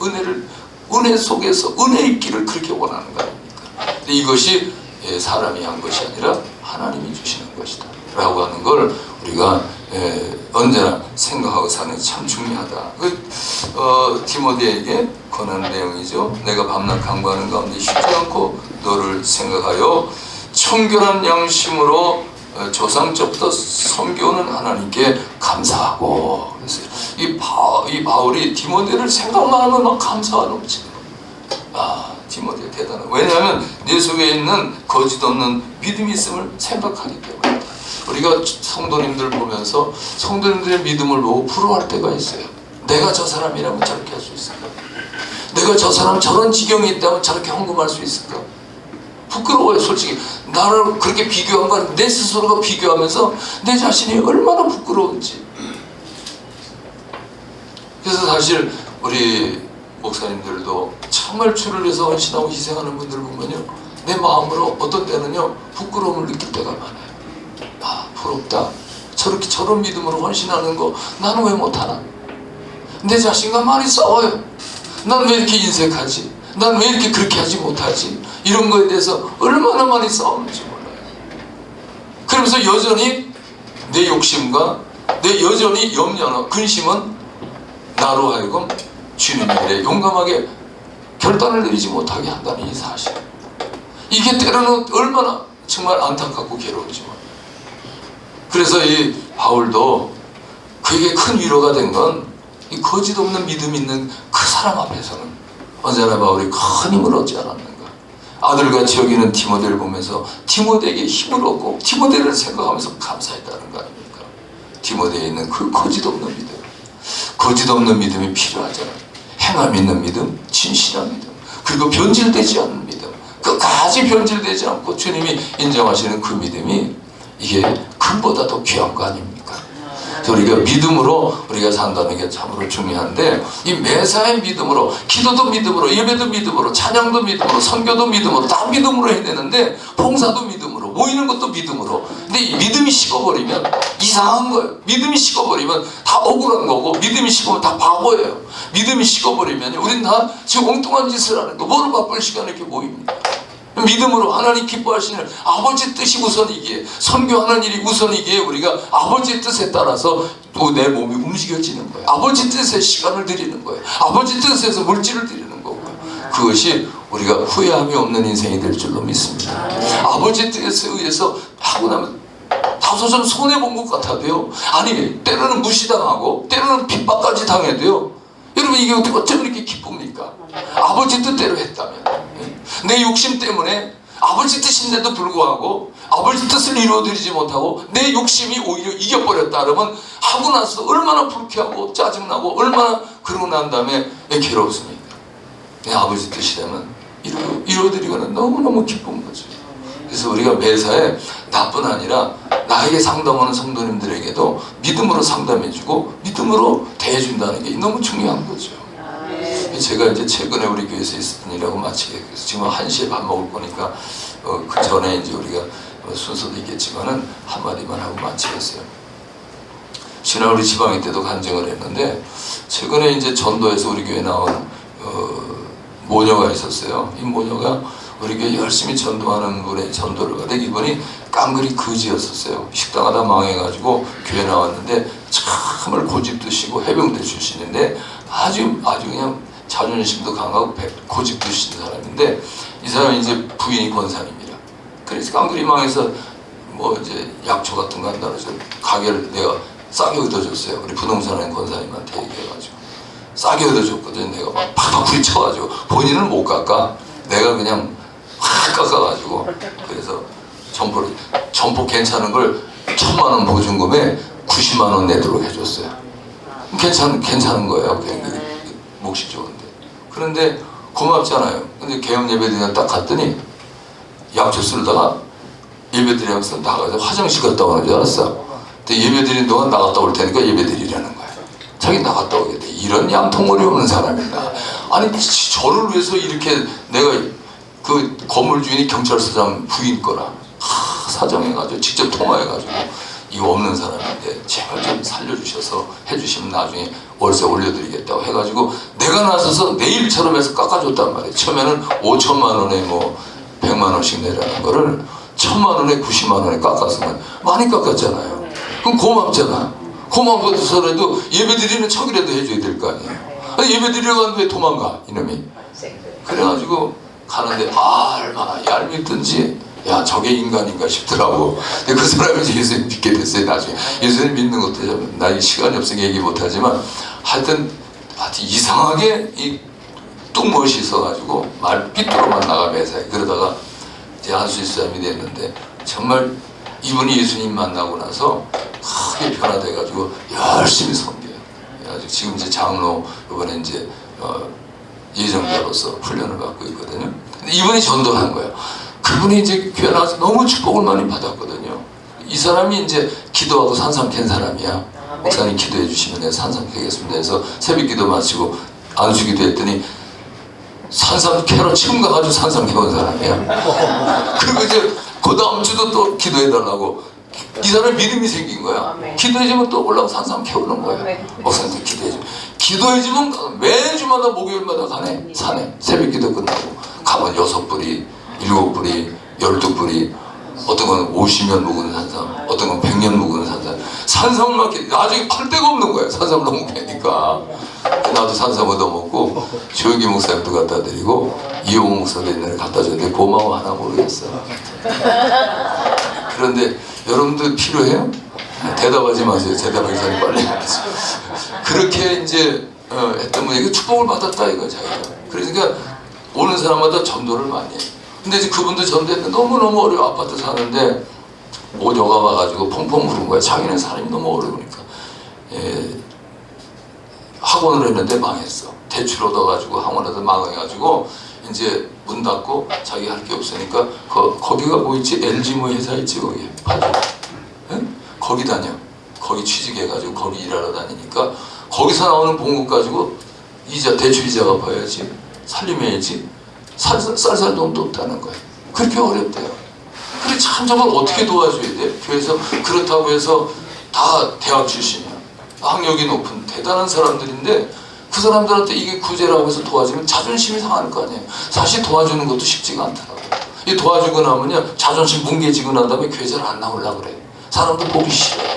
은혜 속에서 은혜의 길을 그렇게 원하는 거 아닙니까? 근데 이것이 사람이 한 것이 아니라 하나님이 주시는 것이다 라고 하는 걸 우리가 언제나 생각하고 사는 게 참 중요하다. 디모데에게 권하는 내용이죠. 내가 밤낮 강구하는 가운데 쉬지 않고 너를 생각하여 청결한 양심으로 조상적부터 섬겨오는 하나님께 감사하고. 그래서 이 바울이 디모데를 생각만 하면 막 감사가 넘치는 거예요. 디모데 대단해. 왜냐하면 내 속에 있는 거짓 없는 믿음이 있음을 생각하기 때문에. 우리가 성도님들 보면서 성도님들의 믿음을 보고 부러워할 때가 있어요. 내가 저 사람이라면 저렇게 할 수 있을까? 내가 저 사람 저런 지경이 있다면 저렇게 헌금할 수 있을까? 부끄러워요. 솔직히 나를 그렇게 비교한 건 내 스스로가 비교하면서 내 자신이 얼마나 부끄러운지. 그래서 사실 우리 목사님들도 정말 주를 위해서 헌신하고 희생하는 분들 보면요, 내 마음으로 어떤 때는요 부끄러움을 느낄 때가 많아요. 부럽다. 저렇게 저런 믿음으로 헌신하는 거 나는 왜 못하나? 내 자신과 많이 싸워요. 난 왜 이렇게 인색하지? 난 왜 이렇게 그렇게 하지 못하지? 이런 거에 대해서 얼마나 많이 싸우는지 몰라요. 그러면서 여전히 내 욕심과 내 여전히 염려나 근심은 나로 하여금 주님 일에 용감하게 결단을 내리지 못하게 한다는 이 사실. 이게 때로는 얼마나 정말 안타깝고 괴로운지 몰라요. 그래서 이 바울도 그에게 큰 위로가 된 건 이 거짓 없는 믿음 있는 그 사람 앞에서는 언제나 바울이 큰 힘을 얻지 않았는가. 아들같이 여기는 디모데를 보면서 디모데에게 힘을 얻고 디모데를 생각하면서 감사했다는 거 아닙니까? 디모데에 있는 그 거짓 없는 믿음, 거짓 없는 믿음이 필요하잖아요. 행함 있는 믿음, 진실한 믿음, 그리고 변질되지 않는 믿음, 끝까지 변질되지 않고 주님이 인정하시는 그 믿음이 이게 금보다 더 귀한 거 아닙니까? 우리가 믿음으로 우리가 산다는 게 참으로 중요한데, 이 매사의 믿음으로, 기도도 믿음으로, 예배도 믿음으로, 찬양도 믿음으로, 선교도 믿음으로, 다 믿음으로 해내는데, 봉사도 믿음으로, 모이는 것도 믿음으로. 근데 이 믿음이 식어버리면 이상한 거예요. 믿음이 식어버리면 다 억울한 거고, 믿음이 식으면 다 바보예요. 믿음이 식어버리면 우린 다 지금 엉뚱한 짓을 하는 거. 뭐로 바쁠 시간에 이렇게 모입니다. 믿음으로 하나님 기뻐하시는 아버지 뜻이 우선이기에, 선교하는 일이 우선이기에 우리가 아버지 뜻에 따라서 또 내 몸이 움직여지는 거예요. 아버지 뜻에 시간을 드리는 거예요. 아버지 뜻에서 물질을 드리는 거고요. 그것이 우리가 후회함이 없는 인생이 될 줄로 믿습니다. 아버지 뜻에 의해서 하고 나면 다소 좀 손해본 것 같아도요, 아니 때로는 무시당하고 때로는 핍박까지 당해도요, 여러분 이게 어쩜 이렇게 기쁩니까? 아버지 뜻대로 했다면. 내 욕심 때문에 아버지 뜻인데도 불구하고 아버지 뜻을 이루어드리지 못하고 내 욕심이 오히려 이겨버렸다 그러면 하고 나서 얼마나 불쾌하고 짜증나고 얼마나 그러고 난 다음에 괴롭습니다. 내 아버지 뜻이라면 이루어드리고는 너무너무 기쁜 거죠. 그래서 우리가 매사에 나뿐 아니라 나에게 상담하는 성도님들에게도 믿음으로 상담해주고 믿음으로 대해준다는 게 너무 중요한 거죠. 제가 이제 최근에 우리 교회에서 있었던 일하고 마치겠어요. 지금 1시에 밥 먹을 거니까 그 전에 이제 우리가 순서도 있겠지만은 한마디만 하고 마치겠어요. 지난 우리 지방회 때도 간증을 했는데, 최근에 이제 전도에서 우리 교회에 나온 모녀가 있었어요. 이 모녀가 우리 교회 열심히 전도하는 분의 전도를 받아. 이분이 깡그리 거지였었어요. 식당 하다 망해가지고 교회 나왔는데 참을 고집드시고 해병대 출신인데 아주 그냥 자존심도 강하고 고집드신 사람인데, 이 사람이 이제 부인이 권사님이라. 그래서 깡그리 망해서 뭐 이제 약초 같은 거 한다고 해서 가게를 내가 싸게 얻어줬어요. 우리 부동산에 권사님한테 얘기해가지고 싸게 얻어줬거든. 내가 막 팍팍 부딪혀가지고 본인은 못 깎아. 내가 그냥 확 깎아가지고, 그래서 점포 괜찮은 걸 1,000만 원 보증금에 90만 원 내도록 해줬어요. 괜찮은 거예요. 몫이 좋은데. 그런데 고맙잖아요. 근데 개업 예배드리러 딱 갔더니 약초 쓸다가 예배드리면서 나가서 화장실 갔다 오는 줄 알았어. 근데 예배드리는 동안 나갔다 올 테니까 예배드리라는 거야. 자기 나갔다 오겠대. 이런 양통머리 없는 사람이다. 아니 저를 위해서 이렇게, 내가 그 건물 주인이 경찰서장 부인 거라 사정해가지고 직접 통화해가지고 이거 없는 사람인데 제발 좀 살려주셔서 해주시면 나중에 월세 올려드리겠다고 해가지고 내가 나서서 내일처럼 해서 깎아줬단 말이에요. 처음에는 5천만 원에 뭐 100만 원씩 내라는 거를 1,000만 원에 90만 원에 깎았으면 많이 깎았잖아요. 그럼 고맙잖아. 고마워서라도 예배드리는 척이라도 해줘야 될 거 아니에요. 아니, 예배드리러 가는데 왜 도망가 이놈이. 그래가지고 가는데 얼마나 얄밉든지 야 저게 인간인가 싶더라고. 근데 그 사람이 이제 예수님 믿게 됐어요. 나중에 예수님 믿는 것도 나 시간이 없으니까 얘기 못하지만 하여튼 이상하게 이 뚱멋이 있어가지고 말 삐뚤어만 나가면서 그러다가 이제 안수일사님이 됐는데 정말 이분이 예수님 만나고 나서 크게 변화돼가지고 열심히 섬겨요. 지금 이제 장로 이번에 이제 예정자로서 훈련을 받고 있거든요. 근데 이분이 전도한 거예요. 그분이 이제 교회 나와서 너무 축복을 많이 받았거든요. 이 사람이 이제 기도하고 산삼 캔 사람이야. 목사님 기도해 주시면 내가 산삼 캐겠습니다 해서 새벽 기도 마치고 안수기도 했더니 산삼 캐러 지금 가가지고 산삼 캐온 사람이야. 그리고 이제 그 다음 주도 또 기도해 달라고. 이 사람이 믿음이 생긴 거야. 기도해주면 또 올라가서 산삼 캐오는 거야. 목사님 기도해주면. 기도해주면 매주마다 목요일마다 가네. 산에. 새벽 기도 끝나고. 가면 6뿌리, 7뿌리, 12뿌리. 어떤 건 50년 묵은 산삼, 어떤 건 100년 묵은 산삼. 산삼을 막 나중에 팔 데가 없는 거야. 산삼을 너무 캐니까. 나도 산삼 얻어먹고 조용기 목사님도 갖다 드리고 이용호 목사도 옛날에 갖다 줬는데 고마워 하나 모르겠어. 그런데 여러분들 필요해요? 대답하지 마세요. 대답하기 전에 빨리 하겠어. 그렇게 이제 했던 분에게 축복을 받았다 이거 자기가. 그러니까 오는 사람마다 전도를 많이 해요. 근데 이제 그분도 전도했는데 너무너무 어려워. 아파트 사는데 오녀가 와가지고 펑펑 부른 거야. 자기는 사람이 너무 어려우니까. 학원을 했는데 망했어. 대출 얻어가지고 학원에서 망해가지고 이제 문 닫고 자기 할 게 없으니까 거기가 뭐 있지? LG 뭐 회사 있지 거기 파주. 응? 거기 다녀. 거기 취직해가지고 거기 일하러 다니니까 거기서 나오는 봉급 가지고 대출 이자 갚아야지. 살림해야지. 쌀 돈도 없다는 거예요. 그렇게 어렵대요. 그래 참 저걸 어떻게 도와줘야 돼? 교회에서 그렇다고 해서 다 대학 출신이야. 학력이 높은 대단한 사람들인데 그 사람들한테 이게 구제라고 해서 도와주면 자존심이 상할 거 아니에요. 사실 도와주는 것도 쉽지가 않더라고요. 이 도와주고 나면요 자존심 뭉개지고 난 다음에 교회 잘 안 나오려고 그래. 사람도 보기 싫어요.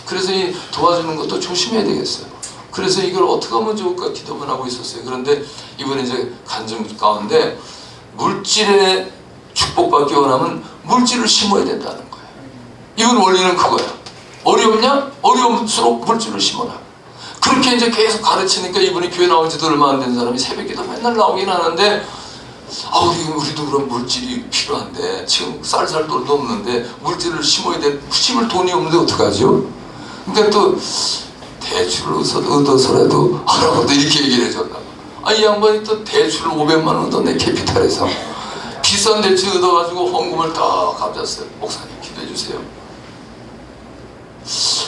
그래서 이 도와주는 것도 조심해야 되겠어요. 그래서 이걸 어떻게 하면 좋을까 기도만 하고 있었어요. 그런데 이번에 이제 간증 가운데 물질에 축복받기 원하면 물질을 심어야 된다는 거예요. 이건 원리는 그거야. 어렵냐? 어려울수록 물질을 심어라. 그렇게 이제 계속 가르치니까 이분이 교회 나온 지도 얼마 안 된 사람이 새벽에도 맨날 나오긴 하는데 우리도 그런 물질이 필요한데 지금 쌀 돈도 없는데 물질을 심어야 돼. 심을 돈이 없는데 어떡하죠? 그러니까 또 대출을 얻어서라도 하라고 또 이렇게 얘기를 해줬나 봐. 이 양반이 또 대출을 500만 원 얻었네. 캐피탈에서 비싼 대출 얻어가지고 헌금을 다 갚았어요. 목사님 기도해 주세요.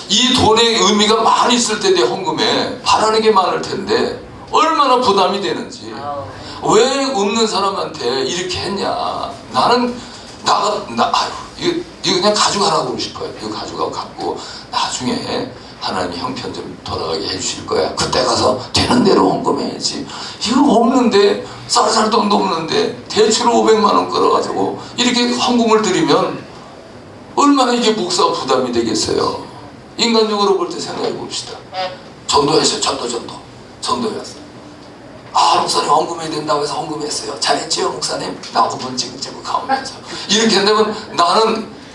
이 돈의 의미가 많이 있을 텐데 헌금에 바라는 게 많을 텐데 얼마나 부담이 되는지. 왜 없는 사람한테 이렇게 했냐. 나는 이거 그냥 가져가라고 그러고 싶어요. 이거 가져가고 갖고 나중에 하나님이 형편좀 돌아가게 해주실 거야. 그때 가서 되는 대로 헌금해야지. 이거 없는데 쌀 돈도 없는데 대출을 500만 원 끌어가지고 이렇게 헌금을 드리면 얼마나 이게 목사가 부담이 되겠어요. 인간적으로 볼 때 생각해 봅시다. 전도했어요. 전도했어요. 목사님 헌금해야 된다고 해서 헌금했어요. 잘했지요 목사님? 나 헌금 찌긋찌긋 가면서 이렇게 한다면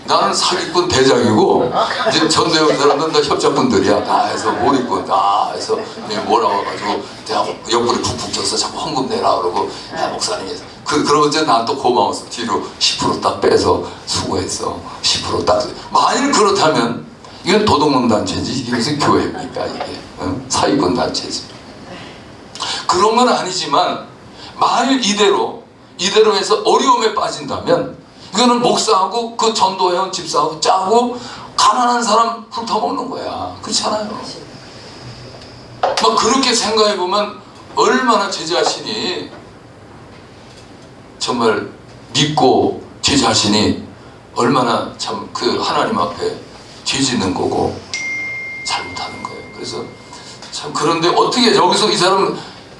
나는 사기꾼 대장이고 이제 전도해 사람들은 다 협작꾼들이야. 다 해서 몰입꾼 다 해서 몰아와가지고 내가 옆구리 푹푹 쪄서 자꾸 헌금 내라 그러고 목사님이 그러고 이제 난 또 고마워서 뒤로 10% 딱 빼서 수고했어. 10% 딱. 만일 그렇다면 이건 도덕론 단체지. 이게 무슨 교회입니까 이게. 사기꾼 단체지. 그런 건 아니지만 만일 이대로 해서 어려움에 빠진다면 이거는 목사하고 그 전도해온 집사하고 짜고 가난한 사람 훑어먹는 거야. 그렇잖아요. 막 그렇게 생각해보면 얼마나 제 자신이 정말 믿고 제 자신이 얼마나 참 그 하나님 앞에 죄 짓는 거고 잘못하는 거예요. 그래서 참 그런데 어떻게 여기서 이 사람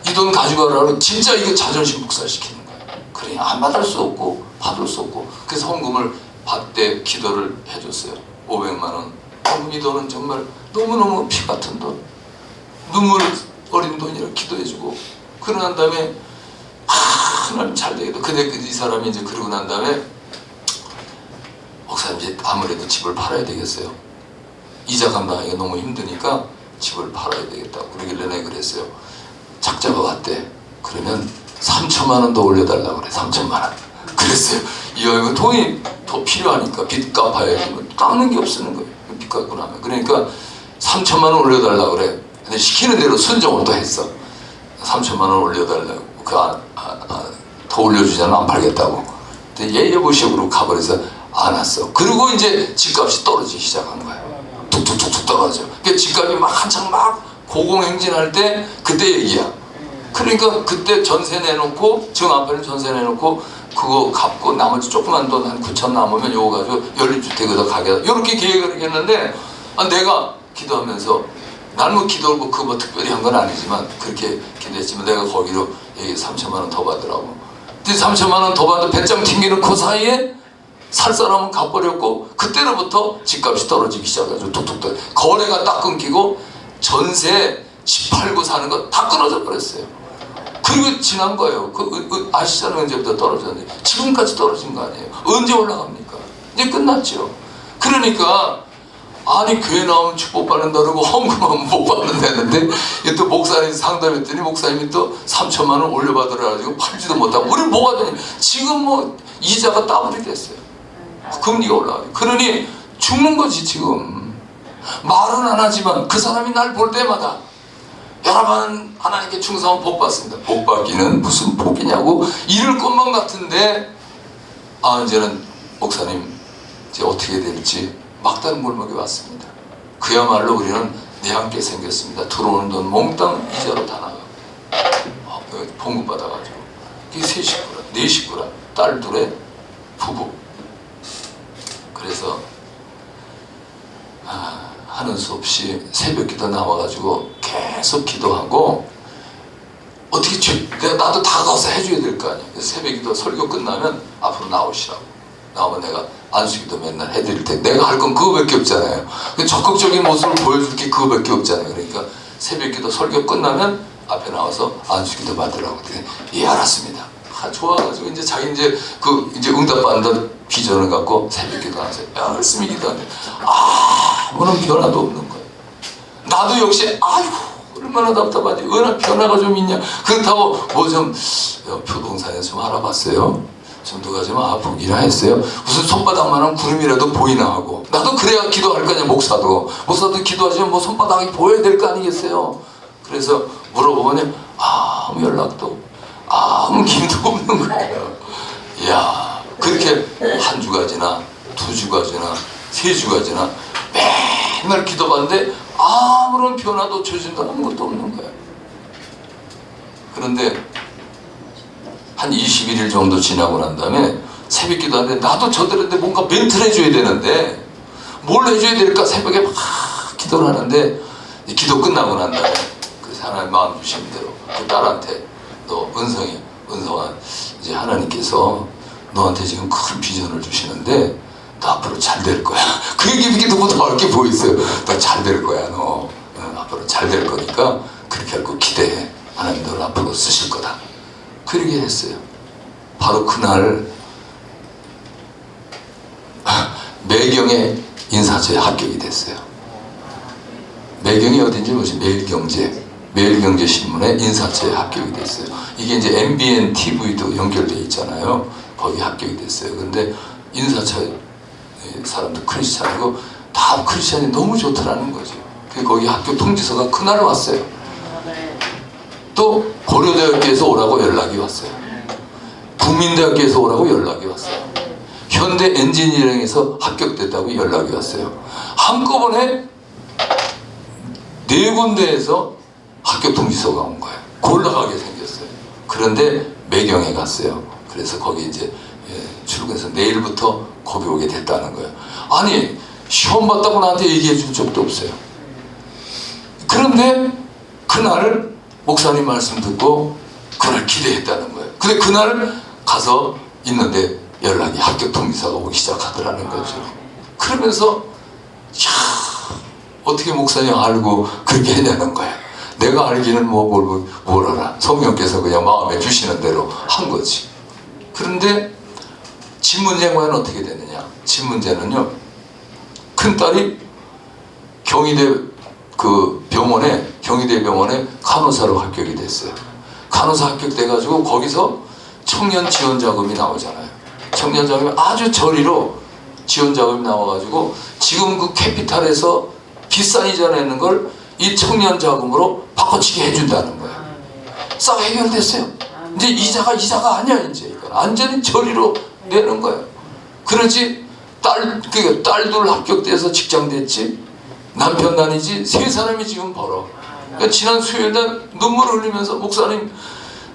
이 돈 가져가라고 진짜 이거 자존심 묵살시키는 거예요. 그래 안 받을 수 없고 받을 수 없고 그래서 헌금을 받되 기도를 해줬어요. 500만 원. 이 돈은 정말 너무너무 피 같은 돈. 눈물 어린 돈이라 기도해주고 그러고 난 다음에 하나님 잘 되겠다. 근데 이 사람이 이제 그러고 난 다음에 아무래도 집을 팔아야 되겠어요. 이자 감당하기가 너무 힘드니까 집을 팔아야 되겠다고 그러길래 내가 그랬어요. 작자가 왔대. 그러면 3천만 원 더 올려달라고 그래. 3천만 원. 그랬어요. 이거 돈이 더 필요하니까 빚 갚아야지. 뭐 깎는 게 없는 거예요. 빚 갚고 나면. 그러니까 3천만 원 올려달라고 그래. 근데 시키는 대로 순종을 또 했어. 3천만 원 올려달라고. 더 올려주자면 안 팔겠다고. 근데 예예보시으로 가버려서 안 왔어. 그리고 이제 집값이 떨어지기 시작한 거야. 툭툭툭툭 떨어져. 그러니까 집값이 막 한창 막 고공행진할 때 그때 얘기야. 그러니까 그때 전세 내놓고 정 앞에는 전세 내놓고 그거 갚고 나머지 조그만 돈 한 9천 남으면 요거 가지고 연립주택에다 가게 이렇게 계획을 했는데 내가 기도하면서 나는 뭐 기도를 그거 뭐 특별히 한 건 아니지만 그렇게 기도했지만 내가 거기로 3천만 원 더 받으라고. 근데 3천만 원 더 받아 배짱 튕기는 그 사이에 살 사람은 갚버렸고 그때로부터 집값이 떨어지기 시작해가지고 툭툭 거래가 딱 끊기고 전세 집 팔고 사는 거 다 끊어져 버렸어요. 그리고 지난 거예요. 아시잖아요. 언제부터 떨어졌는데 지금까지 떨어진 거 아니에요. 언제 올라갑니까? 이제 끝났죠. 그러니까 아니 교회 나오면 축복 받는다 그러고 헌금하면 못 받는다는데 또 목사님 상담했더니 목사님이 또 3천만 원 올려받으라 가지고 팔지도 못하고 우리 뭐가 되냐. 지금 뭐 이자가 더블이 됐어요. 금리가 올라가요. 그러니 죽는 거지 지금. 말은 안 하지만 그 사람이 날 볼 때마다 여러분 하나님께 충성하면 복 받습니다. 복 받기는 무슨 복이냐고 이럴 것만 같은데 이제는 목사님 이제 어떻게 될지 막다른 골목에 왔습니다. 그야말로 우리는 내함께 생겼습니다. 들어오는 돈 몽땅 이자로 다 나가고 봉급받아가지고 이게 세 식구라 네 식구라 딸 둘에 부부. 그래서 하는 수 없이 새벽기도 나와가지고 계속 기도하고 어떻게 나도 다가가서 해줘야 될 거 아니야. 그래서 새벽기도 설교 끝나면 앞으로 나오시라고. 나오면 내가 안수기도 맨날 해드릴 텐데 내가 할 건 그거밖에 없잖아요. 적극적인 모습을 보여줄 게 그거밖에 없잖아요. 그러니까 새벽기도 설교 끝나면 앞에 나와서 안수기도 받으라고. 예 알았습니다. 좋아가지고 이제 자기 이제 응답받는다 비전을 갖고 새벽기도 하세요. 열심히 기도하는데 아무런 변화도 없는 거예요. 나도 역시 아이고 얼마나 답답하지. 얼마나 변화가 좀 있냐. 그렇다고 뭐 좀 표동산에서 좀 알아봤어요. 좀 누가 좀 보기나 했어요. 무슨 손바닥만한 구름이라도 보이나 하고. 나도 그래야 기도할 거 아니야. 목사도 기도하시면 뭐 손바닥이 보여야 될 거 아니겠어요. 그래서 물어보면 아무 연락도 아무 기도 없는 거예요. 이야 그렇게 한 주가 지나 두 주가 지나 세 주가 지나 맨날 기도받는데 아무런 변화도 조짐도 아무것도 없는 거예요. 그런데 한 21일 정도 지나고 난 다음에 새벽 기도하는데 나도 저들한테 뭔가 멘트를 해줘야 되는데 뭘 해줘야 될까 새벽에 막 기도를 하는데 기도 끝나고 난 다음에 그래서 하나님 마음 주신 대로 그 딸한테 너 은성아 이제 하나님께서 너한테 지금 큰 비전을 주시는데 너 앞으로 잘 될 거야. 그 얘기보다 더 넓게 보였어요. 너 잘 될 거야. 너 앞으로 잘 될 거니까 그렇게 알고 기대해. 하나님 너를 앞으로 쓰실 거다. 그러게 했어요. 바로 그날 매경에 인사처에 합격이 됐어요. 매경이 어딘지 모르시죠? 매일경제신문에 인사처에 합격이 됐어요. 이게 이제 MBN TV도 연결돼 있잖아요. 거기 합격이 됐어요. 근데 인사처 사람도 크리스찬이고 다 크리스찬이 너무 좋더라는 거죠. 거기 합격 통지서가 그날 왔어요. 또 고려대학교에서 오라고 연락이 왔어요. 국민대학교에서 오라고 연락이 왔어요. 현대 엔지니어링에서 합격됐다고 연락이 왔어요. 한꺼번에 4군데에서 합격 통지서가 온 거예요. 골라가게 생겼어요. 그런데 매경에 갔어요. 그래서 거기 이제 출근해서 내일부터 거기 오게 됐다는 거예요. 아니 시험 봤다고 나한테 얘기해 준 적도 없어요. 그런데 그날 목사님 말씀 듣고 그날 기대했다는 거예요. 근데 그날 가서 있는데 연락이 합격 통지서가 오기 시작하더라는 거죠. 그러면서 어떻게 목사님 알고 그렇게 했냐는 거야. 내가 알기는 뭘 알아. 성령께서 그냥 마음에 주시는 대로 한 거지. 그런데 집 문제는 어떻게 되느냐. 집 문제는요 큰딸이 경희대 병원에 간호사로 합격이 됐어요. 간호사 합격돼가지고 거기서 청년 지원 자금이 나오잖아요. 청년 자금이 아주 저리로 지원 자금이 나와가지고 지금 그 캐피탈에서 비싼 이자 내는 걸 이 청년 자금으로 바꿔치기 해준다는 거예요. 싹 해결됐어요. 이제 이자가 아니야. 이제 이건 완전히 저리로 내는 거예요. 그러지 딸들 합격돼서 직장 됐지, 남편 다니지, 세 사람이 지금 벌어. 그러니까 지난 수요일날 눈물 흘리면서 목사님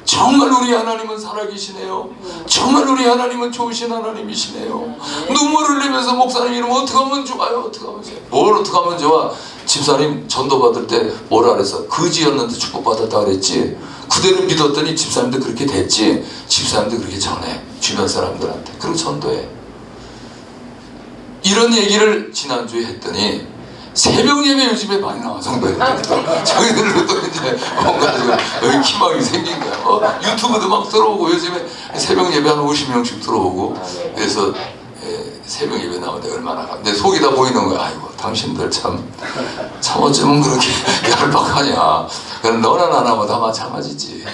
정말 우리 하나님은 살아계시네요. 정말 우리 하나님은 좋으신 하나님이시네요. 눈물 흘리면서 목사님 이러면 어떻게 하면 좋아요? 어떻게 하면 좋아요? 뭘 어떻게 하면 좋아? 집사님 전도 받을 때 뭐라 그랬어? 거지였는데 축복받았다 그랬지. 그대로 믿었더니 집사님도 그렇게 됐지. 집사님도 그렇게 전해 주변 사람들한테. 그리고 전도해. 이런 얘기를 지난주에 했더니 새벽 예배 요즘에 많이 나와 성도에. 자기들도 이제 뭔가 지금 여기 희망이 생긴 거야. 유튜브도 막 들어오고 요즘에 새벽 예배 한 50명씩 들어오고. 그래서 새벽 예배 나오는데 얼마나 내 속이 다 보이는 거야. 아이고 당신들 참 어쩌면 그렇게 얄팍하냐. 그럼 너나 나나 뭐 다 마찬가지지.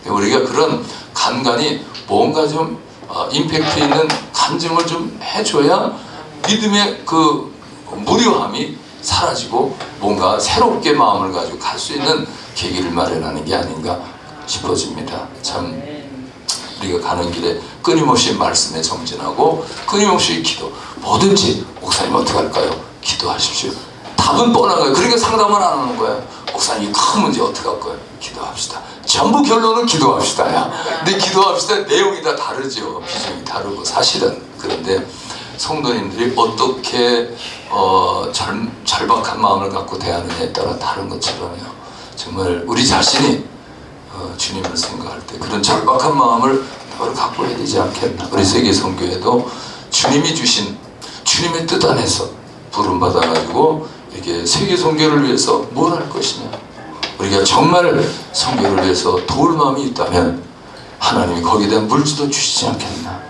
우리가 그런 간간히 뭔가 좀 임팩트 있는 간증을 좀 해줘야 믿음의 그 무료함이 사라지고 뭔가 새롭게 마음을 가지고 갈 수 있는 계기를 마련하는 게 아닌가 싶어집니다. 참 우리가 가는 길에 끊임없이 말씀에 정진하고 끊임없이 기도. 뭐든지 목사님 어떻게 할까요? 기도하십시오. 답은 뻔한 거예요. 그러니까 상담을 안 하는 거예요. 목사님 큰 문제 어떻게 할 거예요? 기도합시다. 전부 결론은 기도합시다야. 근데 기도합시다 내용이 다 다르죠. 비중이 다르고 사실은. 그런데 성도님들이 어떻게 절박한 마음을 갖고 대하느냐에 따라 다른 것처럼요. 정말 우리 자신이 주님을 생각할 때 그런 절박한 마음을 늘 갖고 해야 되지 않겠나. 우리 세계선교회도 주님이 주신 주님의 뜻 안에서 부름받아가지고 이렇게 세계선교를 위해서 뭘 할 것이냐. 우리가 정말 선교를 위해서 도울 마음이 있다면 하나님이 거기에 대한 물질도 주시지 않겠나.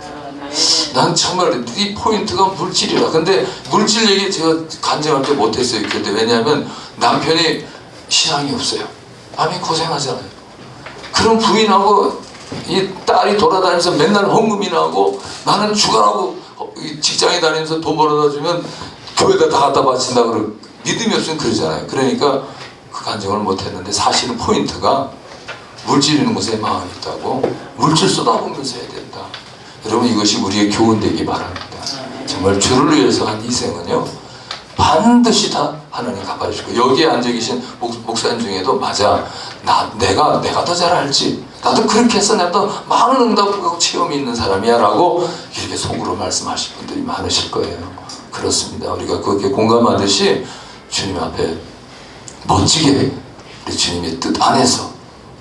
난 정말 이 포인트가 물질이라. 근데 물질 얘기 제가 간증할 때 못했어요. 그때 왜냐하면 남편이 신앙이 없어요. 남이 고생하잖아요. 그럼 부인하고 이 딸이 돌아다니면서 맨날 헌금이나 하고 나는 주간하고 직장에 다니면서 돈 벌어다 주면 교회에다 다 갖다 바친다 그러고 믿음이 없으면 그러잖아요. 그러니까 그 간증을 못했는데 사실은 포인트가 물질 있는 곳에 마음이 있다고. 물질 쏟아보면서 해야 된다. 여러분 이것이 우리의 교훈되기 바랍니다. 정말 주를 위해서 한 희생은요 반드시 다 하나님 갚아주시고, 여기에 앉아 계신 목사님 중에도 맞아 내가 더 잘 알지, 나도 그렇게 해서 나도 많은 응답하고 체험이 있는 사람이야 라고 이렇게 속으로 말씀하실 분들이 많으실 거예요. 그렇습니다. 우리가 그렇게 공감하듯이 주님 앞에 멋지게 우리 주님의 뜻 안에서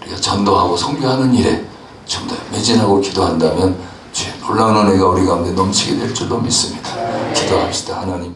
우리가 전도하고 선교하는 일에 좀 더 매진하고 기도한다면 주의 놀라운 은혜가 우리 가운데 넘치게 될 줄로 믿습니다. 기도합시다. 하나님.